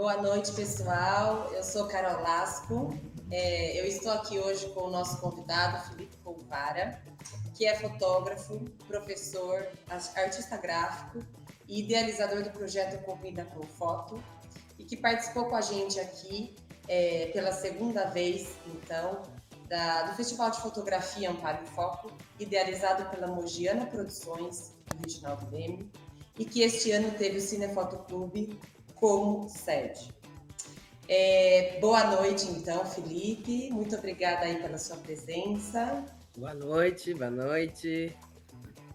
Boa noite, pessoal. Eu sou Carol Lasco. Eu estou aqui hoje com o nosso convidado, Felipe Polvara, que é fotógrafo, professor, artista gráfico e idealizador do projeto Combina com Foto, e que participou com a gente aqui pela segunda vez, então, do Festival de Fotografia Amparo em Foco, idealizado pela Mogiana Produções, do Reginaldo Leme, e que este ano teve o Cinefoto Clube como sede. Boa noite, então, Felipe. Muito obrigada aí pela sua presença. Boa noite, boa noite.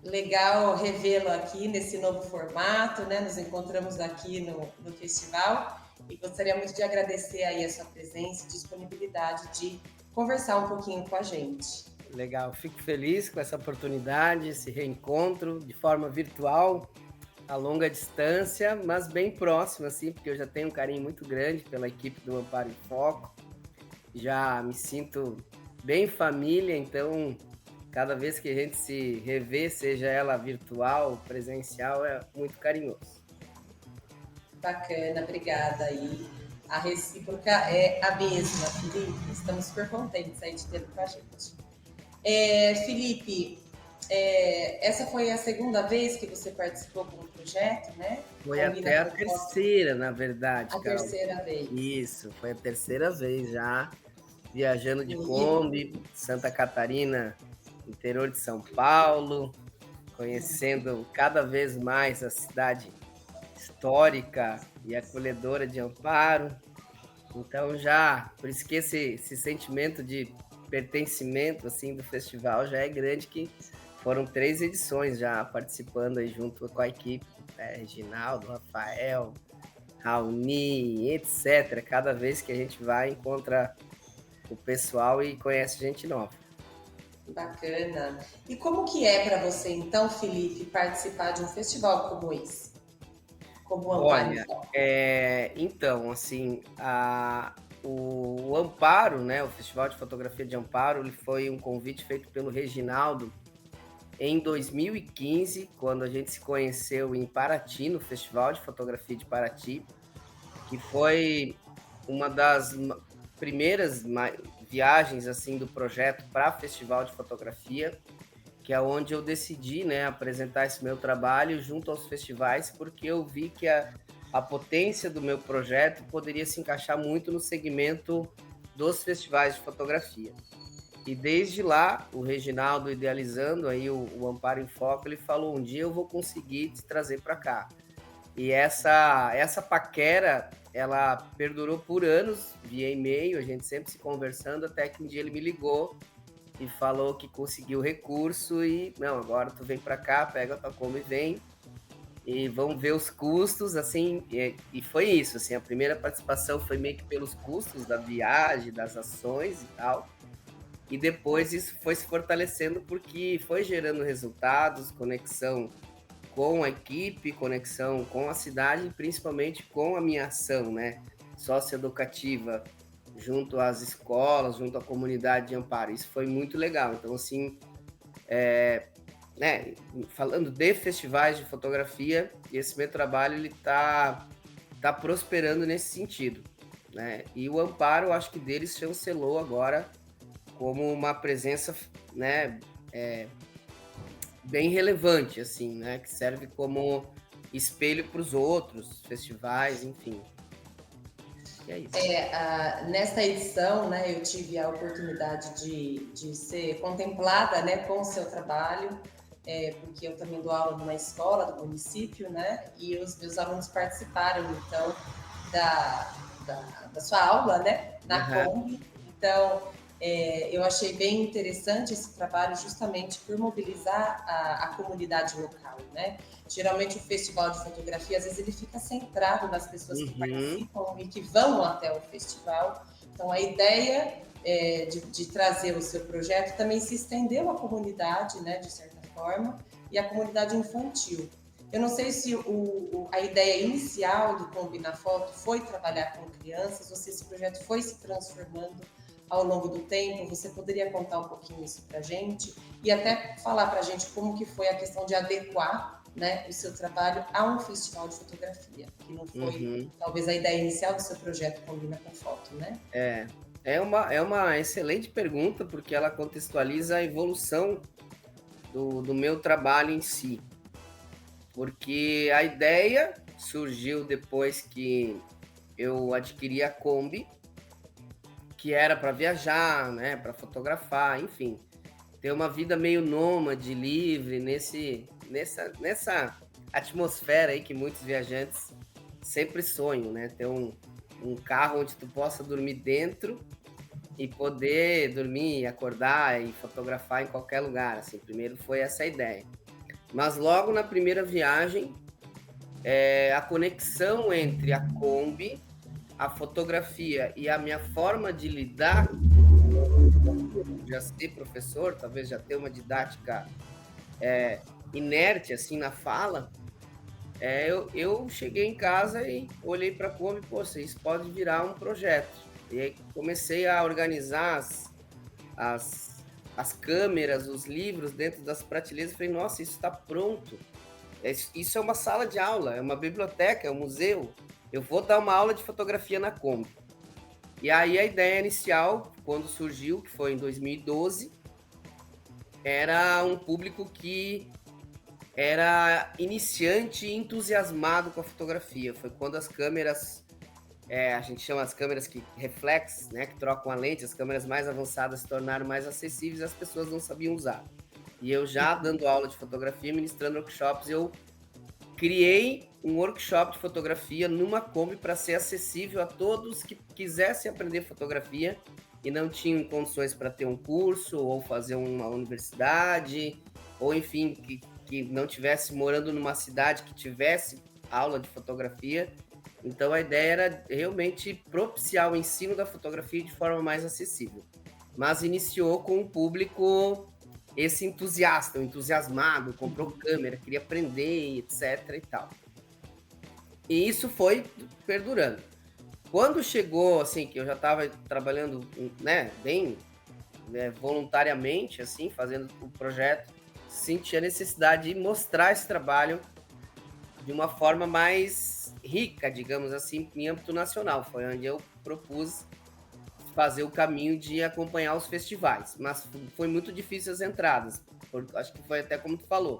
Legal revê-lo aqui nesse novo formato, né? Nos encontramos aqui no festival e gostaria muito de agradecer aí a sua presença e disponibilidade de conversar um pouquinho com a gente. Legal, fico feliz com essa oportunidade, esse reencontro de forma virtual, a longa distância, mas bem próximo, assim, porque eu já tenho um carinho muito grande pela equipe do Amparo em Foco, já me sinto bem família, então cada vez que a gente se revê, seja ela virtual, presencial, é muito carinhoso. Bacana, obrigada aí. A recíproca é a mesma, Felipe. Estamos super contentes aí de tê-lo com a gente. Felipe, essa foi a segunda vez que você participou com o projeto, né? Foi Combina até a com foto. terceira, na verdade, A Carol. terceira vez. Isso, foi a terceira vez já, viajando de E, Kombi, Santa Catarina, interior de São Paulo, conhecendo cada vez mais a cidade histórica e acolhedora de Amparo. Então já, por isso que esse sentimento de pertencimento assim do festival já é grande, que foram 3 edições já participando aí junto com a equipe, Reginaldo, Rafael, Raoni, etc. Cada vez que a gente vai, encontra o pessoal e conhece gente nova. bacana. E como que é para você, então, Felipe, participar de um festival como esse? Como o Amparo em Olha, Foco? então, assim, o Amparo, né, o Festival de Fotografia de Amparo, ele foi um convite feito pelo Reginaldo em 2015, quando a gente se conheceu em Paraty, no Festival de Fotografia de Paraty, que foi uma das primeiras viagens assim do projeto para Festival de Fotografia, que é onde eu decidi, né, apresentar esse meu trabalho junto aos festivais, porque eu vi que a potência do meu projeto poderia se encaixar muito no segmento dos festivais de fotografia. E desde lá, o Reginaldo, idealizando aí o Amparo em Foco, ele falou: um dia eu vou conseguir te trazer para cá. E essa paquera, ela perdurou por anos, via e-mail, a gente sempre se conversando, até que um dia ele me ligou e falou que conseguiu recurso e, não, agora tu vem para cá, pega a tua Kombi e vem, e vamos ver os custos, assim, e foi isso, assim, a primeira participação foi meio que pelos custos da viagem, das ações e tal, e depois isso foi se fortalecendo porque foi gerando resultados, conexão com a equipe, conexão com a cidade e principalmente com a minha ação, né, socioeducativa, junto às escolas, junto à comunidade de Amparo. Isso foi muito legal. Então, assim, né, falando de festivais de fotografia, esse meu trabalho ele tá prosperando nesse sentido, né? E o Amparo, eu acho que deles chancelou agora como uma presença, né, bem relevante, assim, né, que serve como espelho para os outros festivais, enfim. E é isso. Nesta edição, né, eu tive a oportunidade de ser contemplada, né, com o seu trabalho, porque eu também dou aula numa escola do município, né, e os meus alunos participaram, então, da, da sua aula, né, na Uhum. Kombi. Então, eu achei bem interessante esse trabalho justamente por mobilizar a comunidade local, né? Geralmente o festival de fotografia, às vezes ele fica centrado nas pessoas que Uhum. participam e que vão até o festival. Então a ideia de trazer o seu projeto também se estendeu à comunidade, né, de certa forma, e à comunidade infantil. Eu não sei se a ideia inicial do Combina Foto foi trabalhar com crianças, ou se esse projeto foi se transformando ao longo do tempo. Você poderia contar um pouquinho isso para a gente e até falar para a gente como que foi a questão de adequar né, o seu trabalho a um festival de fotografia, que não foi talvez a ideia inicial do seu projeto Combina com Foto, né? É uma excelente pergunta, porque ela contextualiza a evolução do meu trabalho em si. Porque a ideia surgiu depois que eu adquiri a Kombi, que era para viajar, né, para fotografar, enfim, ter uma vida meio nômade, livre, nessa atmosfera aí que muitos viajantes sempre sonham, né? Ter um carro onde tu possa dormir dentro e poder dormir, acordar e fotografar em qualquer lugar. Assim, primeiro foi essa a ideia. Mas logo na primeira viagem, a conexão entre a Kombi, a fotografia e a minha forma de lidar, já ser professor, talvez já ter uma didática inerte assim na fala, eu cheguei em casa e olhei para a Kombi, pô, isso pode virar um projeto. E aí comecei a organizar as câmeras, os livros dentro das prateleiras. Falei, nossa, isso está pronto. Isso é uma sala de aula, é uma biblioteca, é um museu. Eu vou dar uma aula de fotografia na Kombi. E aí a ideia inicial, quando surgiu, que foi em 2012, era um público que era iniciante e entusiasmado com a fotografia. Foi quando as câmeras, a gente chama as câmeras que reflex, né, que trocam a lente, as câmeras mais avançadas se tornaram mais acessíveis e as pessoas não sabiam usar. E eu já dando aula de fotografia, ministrando workshops, eu criei um workshop de fotografia numa Kombi para ser acessível a todos que quisessem aprender fotografia e não tinham condições para ter um curso ou fazer uma universidade, ou enfim, que não tivesse morando numa cidade que tivesse aula de fotografia. Então a ideia era realmente propiciar o ensino da fotografia de forma mais acessível. Mas iniciou com um público esse entusiasta, entusiasmado, comprou câmera, queria aprender, etc e tal. E isso foi perdurando. Quando chegou, assim, que eu já estava trabalhando, né, bem voluntariamente, assim, fazendo o projeto, senti a necessidade de mostrar esse trabalho de uma forma mais rica, digamos assim, em âmbito nacional. Foi onde eu propus fazer o caminho de acompanhar os festivais, mas foi muito difícil as entradas, porque acho que foi até como tu falou,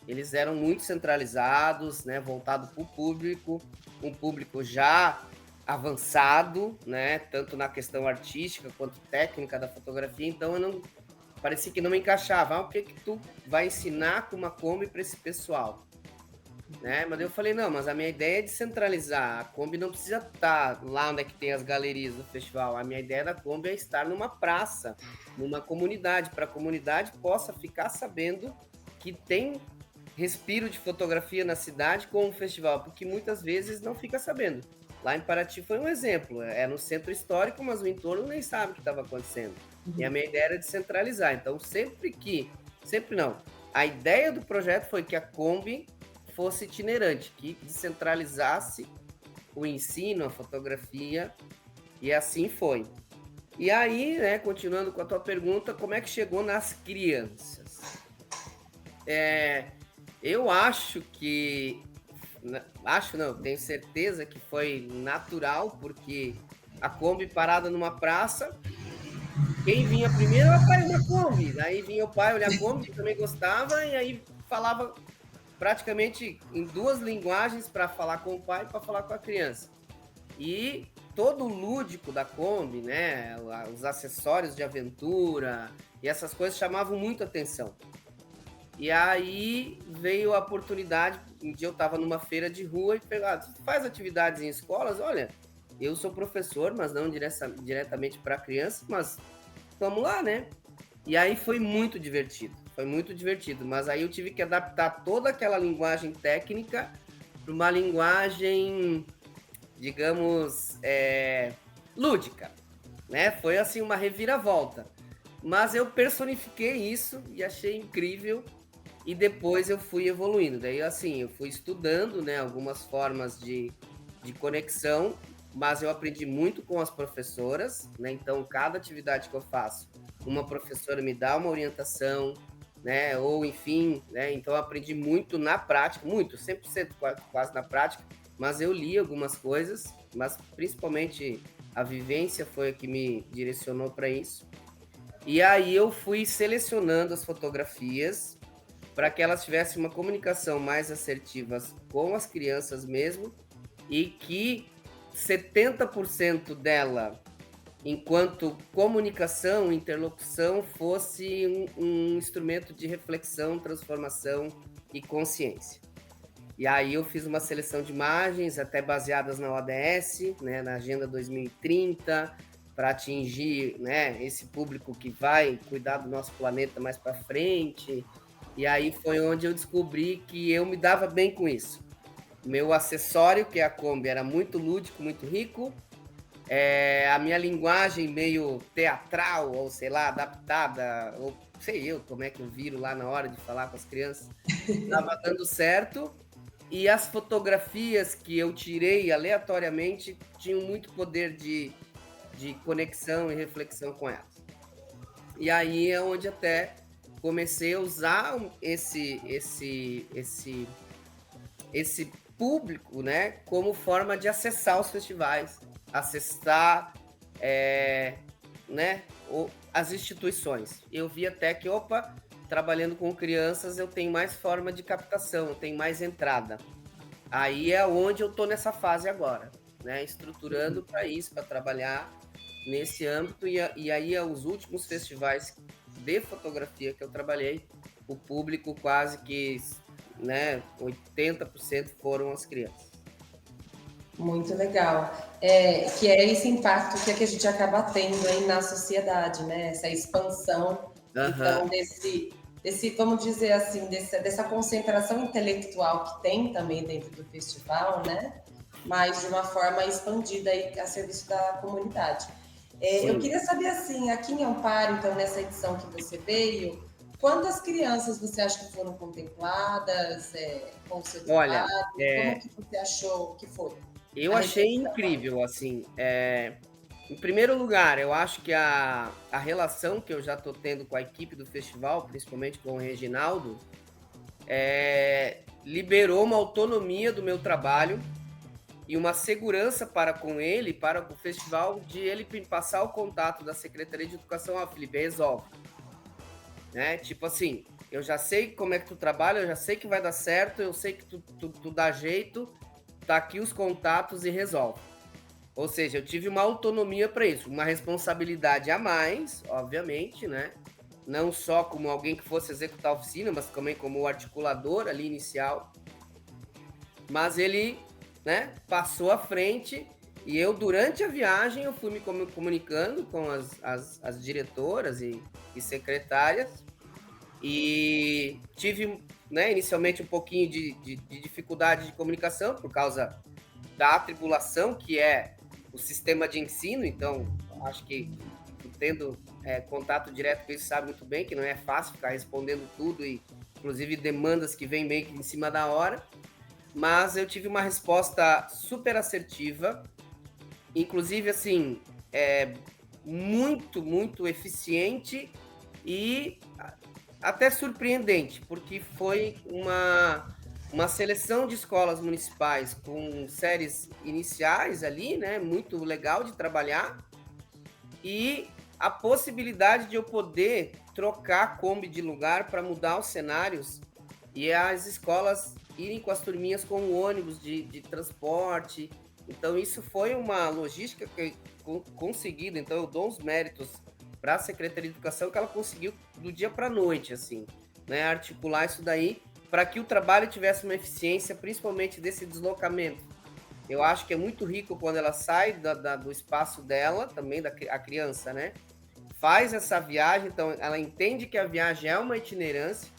eles eram muito centralizados, né, voltado para o público, um público já avançado, né, tanto na questão artística quanto técnica da fotografia, então eu não parecia que não me encaixava. O que tu vai ensinar com uma Kombi para esse pessoal? Né? Mas eu falei, não, mas a minha ideia é descentralizar. A Kombi não precisa estar lá onde é que tem as galerias do festival. A minha ideia da Kombi é estar numa praça, numa comunidade, para a comunidade possa ficar sabendo que tem respiro de fotografia na cidade com o festival, porque muitas vezes não fica sabendo. Lá em Paraty foi um exemplo, é no centro histórico, mas o entorno nem sabe o que estava acontecendo. E a minha ideia era descentralizar. Então, sempre não. A ideia do projeto foi que a Kombi fosse itinerante, que descentralizasse o ensino, a fotografia, e assim foi. E aí, né, continuando com a tua pergunta, como é que chegou nas crianças? Eu acho que... Acho não, tenho certeza que foi natural, porque a Kombi parada numa praça, quem vinha primeiro era o pai da Kombi, aí vinha o pai olhar a Kombi, que também gostava, e aí falava praticamente em duas linguagens para falar com o pai e para falar com a criança. E todo o lúdico da Kombi, né, os acessórios de aventura e essas coisas chamavam muito atenção. E aí veio a oportunidade, um dia eu estava numa feira de rua e falei, tu faz atividades em escolas? Olha, eu sou professor, mas não diretamente para crianças, mas vamos lá, né? E aí foi muito divertido, mas aí eu tive que adaptar toda aquela linguagem técnica para uma linguagem, digamos, lúdica, né? Foi assim uma reviravolta, mas eu personifiquei isso e achei incrível, e depois eu fui evoluindo. Daí assim, eu fui estudando, né, algumas formas de conexão, mas eu aprendi muito com as professoras, né? Então cada atividade que eu faço, uma professora me dá uma orientação, né? Ou enfim, né? Então eu aprendi muito na prática, muito, 100% quase na prática, mas eu li algumas coisas, mas principalmente a vivência foi a que me direcionou para isso. E aí eu fui selecionando as fotografias para que elas tivessem uma comunicação mais assertiva com as crianças mesmo, e que 70% dela, enquanto comunicação, interlocução, fosse um instrumento de reflexão, transformação e consciência. E aí eu fiz uma seleção de imagens, até baseadas na ODS, né, na Agenda 2030, para atingir, né, esse público que vai cuidar do nosso planeta mais para frente. E aí foi onde eu descobri que eu me dava bem com isso. Meu acessório, que é a Kombi, era muito lúdico, muito rico. A minha linguagem meio teatral, ou sei lá, adaptada, ou sei eu como é que eu viro lá na hora de falar com as crianças, estava dando certo. E as fotografias que eu tirei aleatoriamente tinham muito poder de conexão e reflexão com elas. E aí é onde até comecei a usar esse público, né, como forma de acessar os festivais, acessar, né, as instituições. Eu vi até que, trabalhando com crianças, eu tenho mais forma de captação, eu tenho mais entrada. Aí é onde eu estou nessa fase agora, né, estruturando para isso, para trabalhar nesse âmbito. E aí, os últimos festivais de fotografia que eu trabalhei, o público quase que, né, 80% foram as crianças. Muito legal. Que é esse impacto que a gente acaba tendo aí na sociedade, né? Essa expansão, então, vamos dizer assim, dessa concentração intelectual que tem também dentro do festival, né? Mas de uma forma expandida aí a serviço da comunidade. Eu queria saber, assim, aqui em Amparo, então, nessa edição que você veio, quantas crianças você acha que foram contempladas com o seu trabalho? Como que você achou que foi? Eu achei incrível, assim. Em primeiro lugar, eu acho que a relação que eu já estou tendo com a equipe do festival, principalmente com o Reginaldo, liberou uma autonomia do meu trabalho e uma segurança para com ele, para o festival, de ele passar o contato da Secretaria de Educação. Felipe, resolve. Né? Tipo assim, eu já sei como é que tu trabalha, eu já sei que vai dar certo, eu sei que tu dá jeito, tá aqui os contatos e resolve. Ou seja, eu tive uma autonomia para isso, uma responsabilidade a mais, obviamente, né? Não só como alguém que fosse executar a oficina, mas também como o articulador ali inicial. Mas ele, né, passou à frente, e eu, durante a viagem, eu fui me comunicando com as diretoras e secretárias, e tive, né, inicialmente um pouquinho de dificuldade de comunicação por causa da atribulação que é o sistema de ensino. Então acho que tendo contato direto com isso, sabe muito bem que não é fácil ficar respondendo tudo, e inclusive demandas que vêm meio que em cima da hora, mas eu tive uma resposta super assertiva, inclusive assim, muito, muito eficiente e até surpreendente, porque foi uma seleção de escolas municipais com séries iniciais ali, né? Muito legal de trabalhar, e a possibilidade de eu poder trocar a Kombi de lugar para mudar os cenários e as escolas irem com as turminhas com o ônibus de transporte. Então isso foi uma logística que conseguida. Então eu dou os méritos para a Secretaria de Educação, que ela conseguiu do dia para a noite, assim, né, articular isso daí para que o trabalho tivesse uma eficiência, principalmente desse deslocamento. Eu acho que é muito rico quando ela sai do espaço dela, também a criança, né? Faz essa viagem, então ela entende que a viagem é uma itinerância,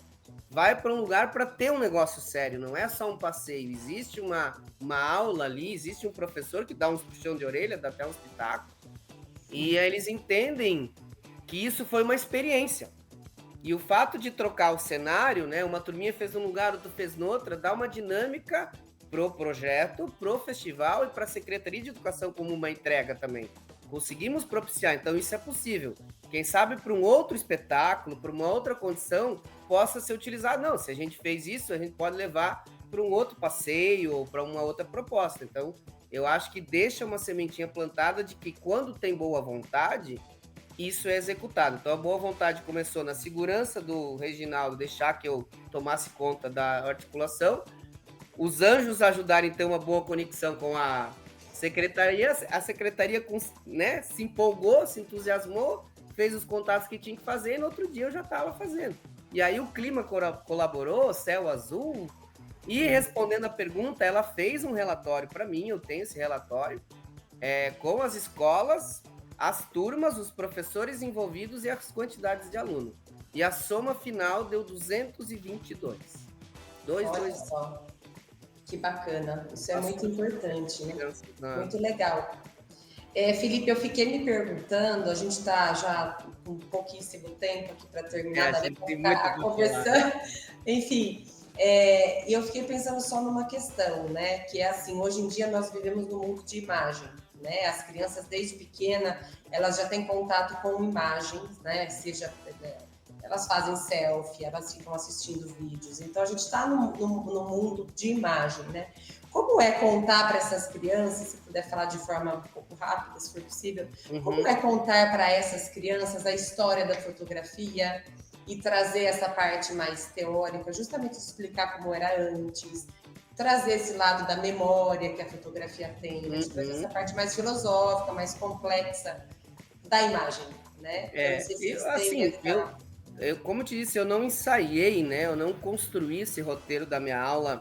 vai para um lugar para ter um negócio sério, não é só um passeio. Existe uma aula ali, existe um professor que dá uns puxão de orelha, dá até um espetáculo, e eles entendem que isso foi uma experiência. E o fato de trocar o cenário, né, uma turminha fez num lugar, outra fez noutra, dá uma dinâmica pro projeto, pro festival e para a Secretaria de Educação como uma entrega também. Conseguimos propiciar, então isso é possível. Quem sabe para um outro espetáculo, para uma outra condição, possa ser utilizado. Não, se a gente fez isso, a gente pode levar para um outro passeio ou para uma outra proposta. Então, eu acho que deixa uma sementinha plantada de que quando tem boa vontade, isso é executado. Então, a boa vontade começou na segurança do Reginaldo, deixar que eu tomasse conta da articulação, os anjos ajudarem a ter uma boa conexão com a secretaria né, se empolgou, se entusiasmou, fez os contatos que tinha que fazer, e no outro dia eu já estava fazendo. E aí o clima colaborou, céu azul, e respondendo a pergunta, ela fez um relatório para mim, eu tenho esse relatório, com as escolas, as turmas, os professores envolvidos e as quantidades de alunos. E a soma final deu 222. Olha só, que bacana. Isso é muito importante, né? Muito legal. Felipe, eu fiquei me perguntando, a gente está já com pouquíssimo tempo aqui para terminar a conversar. Enfim, eu fiquei pensando só numa questão, né? Que é assim, hoje em dia nós vivemos num mundo de imagem, né? As crianças desde pequena, elas já têm contato com imagens, né? Seja elas fazem selfie, elas ficam assistindo vídeos. Então a gente está no mundo de imagem, né? Como é contar para essas crianças, se puder falar de forma um pouco rápida, se for possível, como é contar para essas crianças a história da fotografia e trazer essa parte mais teórica, justamente explicar como era antes, trazer esse lado da memória que a fotografia tem, né? Trazer essa parte mais filosófica, mais complexa da imagem, né? Eu não sei se assim, eu, como te disse, eu não ensaiei, né? Eu não construí esse roteiro da minha aula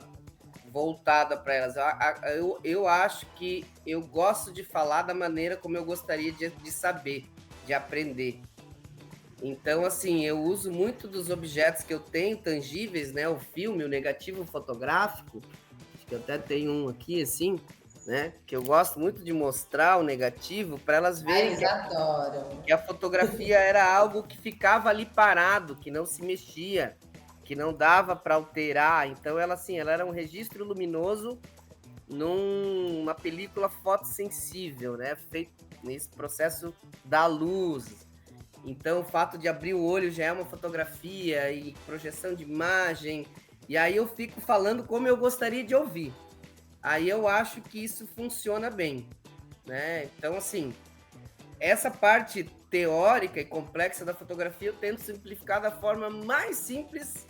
voltada para elas. Eu acho que eu gosto de falar da maneira como eu gostaria de saber, de aprender. Então, assim, eu uso muito dos objetos que eu tenho tangíveis, né? O filme, o negativo fotográfico. Acho que eu até tenho um aqui, assim, né? Que eu gosto muito de mostrar o negativo para elas verem que a fotografia era algo que ficava ali parado, que não se mexia, que não dava para alterar. Então, ela era um registro luminoso numa película fotossensível, né? Feito nesse processo da luz. Então, o fato de abrir o olho já é uma fotografia e projeção de imagem. E aí eu fico falando como eu gostaria de ouvir. Aí eu acho que isso funciona bem, né? Então, assim, essa parte teórica e complexa da fotografia eu tento simplificar da forma mais simples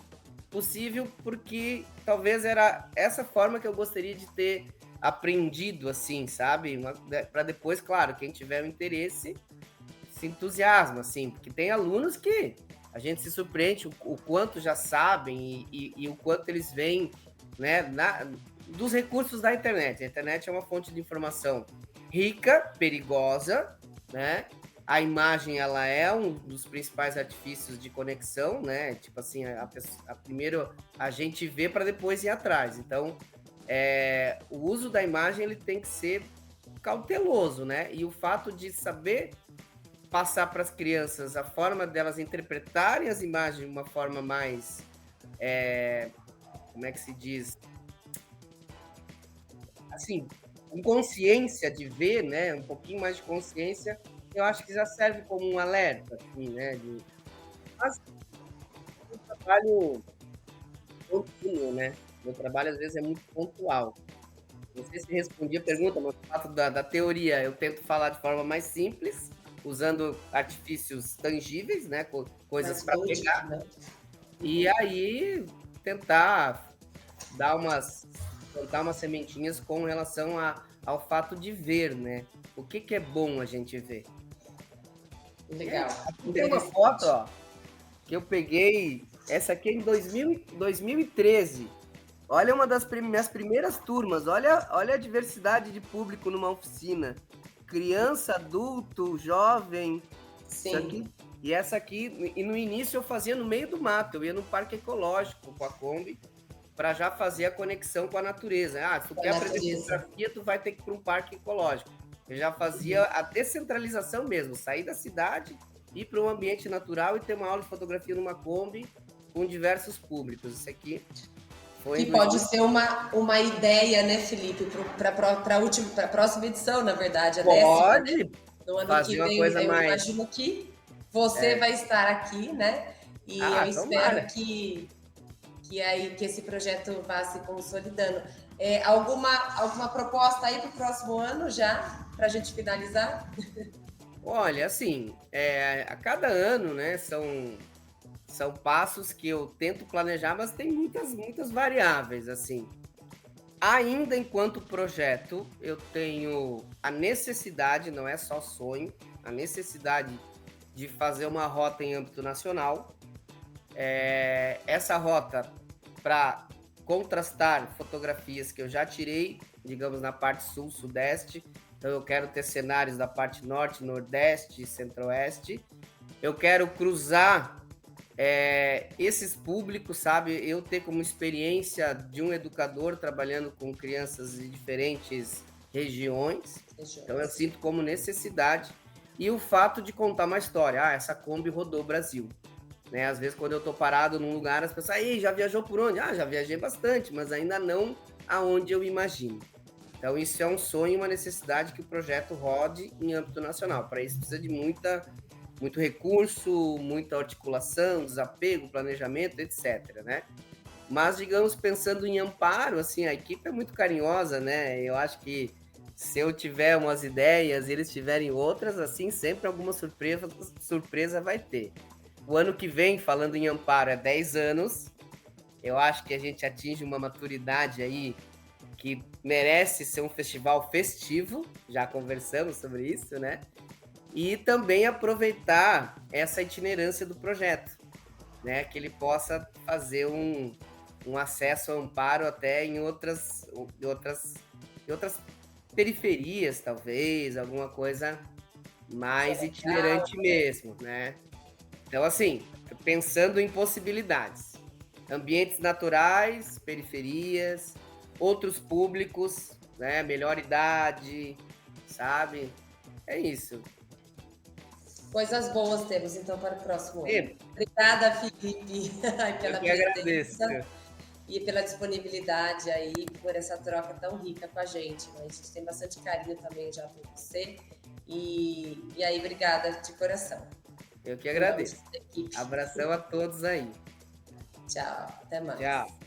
possível, porque talvez era essa forma que eu gostaria de ter aprendido, assim, sabe? Para depois, claro, quem tiver o interesse se entusiasma, assim, porque tem alunos que a gente se surpreende o quanto já sabem e o quanto eles veem, né, dos recursos da internet. A internet é uma fonte de informação rica, perigosa, né? A imagem, ela é um dos principais artifícios de conexão, né? Tipo assim, primeiro a gente vê para depois ir atrás. Então, o uso da imagem, ele tem que ser cauteloso, né? E o fato de saber passar para as crianças a forma delas interpretarem as imagens de uma forma mais, como é que se diz? Assim, com consciência de ver, né? Um pouquinho mais de consciência, eu acho que já serve como um alerta, assim, né? Mas o trabalho contínuo, né? Meu trabalho, às vezes, é muito pontual. Não sei se respondi a pergunta, mas o fato da teoria, eu tento falar de forma mais simples, usando artifícios tangíveis, né? Coisas para pegar. Né? E aí, tentar plantar umas sementinhas com relação ao fato de ver, né? O que é bom a gente ver. Legal. Aqui tem uma foto, ó, que eu peguei, essa aqui é em 2013. Olha uma das minhas primeiras turmas, olha a diversidade de público numa oficina. Criança, adulto, jovem. Sim. Aqui, e essa aqui, e no início eu fazia no meio do mato, eu ia no parque ecológico com a Kombi, para já fazer a conexão com a natureza. Se tu quer aprender fotografia, tu vai ter que ir para um parque ecológico. Eu já fazia a descentralização mesmo, sair da cidade, ir para um ambiente natural e ter uma aula de fotografia numa Kombi com diversos públicos. Isso aqui foi... Que pode ser uma ideia, né, Felipe, para a próxima edição, na verdade. Pode, No ano que fazer uma vem, coisa eu mais. imagino que você vai estar aqui, né? E eu espero Tomara. que esse projeto vá se consolidando. Alguma proposta aí para o próximo ano já, para a gente finalizar? Olha, assim, a cada ano, né, são passos que eu tento planejar, mas tem muitas variáveis, assim. Ainda enquanto projeto, eu tenho a necessidade, não é só sonho, a necessidade de fazer uma rota em âmbito nacional. Essa rota para contrastar fotografias que eu já tirei, digamos, na parte sul, sudeste. Então eu quero ter cenários da parte norte, nordeste, centro-oeste. Eu quero cruzar esses públicos, sabe? Eu ter como experiência de um educador trabalhando com crianças de diferentes regiões. Então eu sinto como necessidade. E o fato de contar uma história. Ah, essa Kombi rodou o Brasil. Né? Às vezes, quando eu tô parado num lugar, as pessoas, aí, já viajou por onde? Ah, já viajei bastante, mas ainda não aonde eu imagino. Então, isso é um sonho, uma necessidade que o projeto rode em âmbito nacional. Para isso, precisa de muito recurso, muita articulação, desapego, planejamento, etc. Né? Mas, digamos, pensando em amparo, assim, a equipe é muito carinhosa, né? Eu acho que se eu tiver umas ideias e eles tiverem outras, assim, sempre alguma surpresa vai ter. O ano que vem, falando em amparo, é 10 anos. Eu acho que a gente atinge uma maturidade aí que merece ser um festival festivo. Já conversamos sobre isso, né? E também aproveitar essa itinerância do projeto, né? Que ele possa fazer um acesso ao amparo até em outras periferias, talvez, alguma coisa mais itinerante mesmo, né? Então, assim, pensando em possibilidades. Ambientes naturais, periferias, outros públicos, né? Melhor idade, sabe? É isso. Coisas boas temos, então, para o próximo ano. E Obrigada, Felipe, eu pela que agradeço. presença e pela disponibilidade aí, por essa troca tão rica com a gente. Né? A gente tem bastante carinho também já por você. E aí, obrigada de coração. Eu que agradeço. Abração a todos aí. Tchau, até mais. Tchau.